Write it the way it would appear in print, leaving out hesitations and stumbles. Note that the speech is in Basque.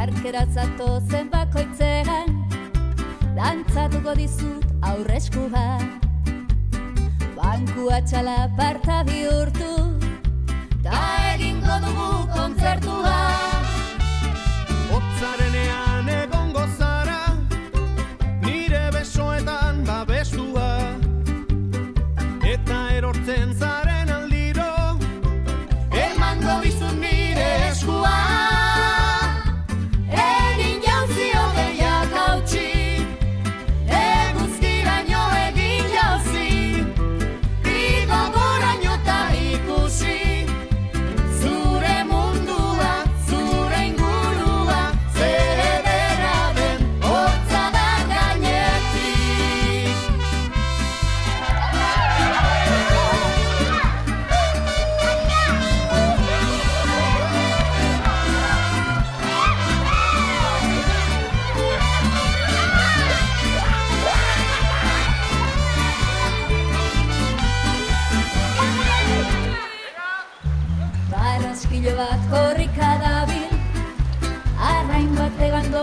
Parkera zatozen bakoitzean, dantzatuko dizut aurreskua. Bankua txalaparta bihurtu, ta egingo dugu kontzertua. Otzarenean egongo zara, nire besoetan babestua. Eta erortzen zaren aldiro, emango dizut nire eskua. Egin jauzi hodeiak hautsi, eguzkiraino egin jauzi. Igo goraino ta ikusi, zure mundua, zure ingurua, zer ederra den hotza da gainetik. Barraskilo bat korrika dabil, arrain bat egando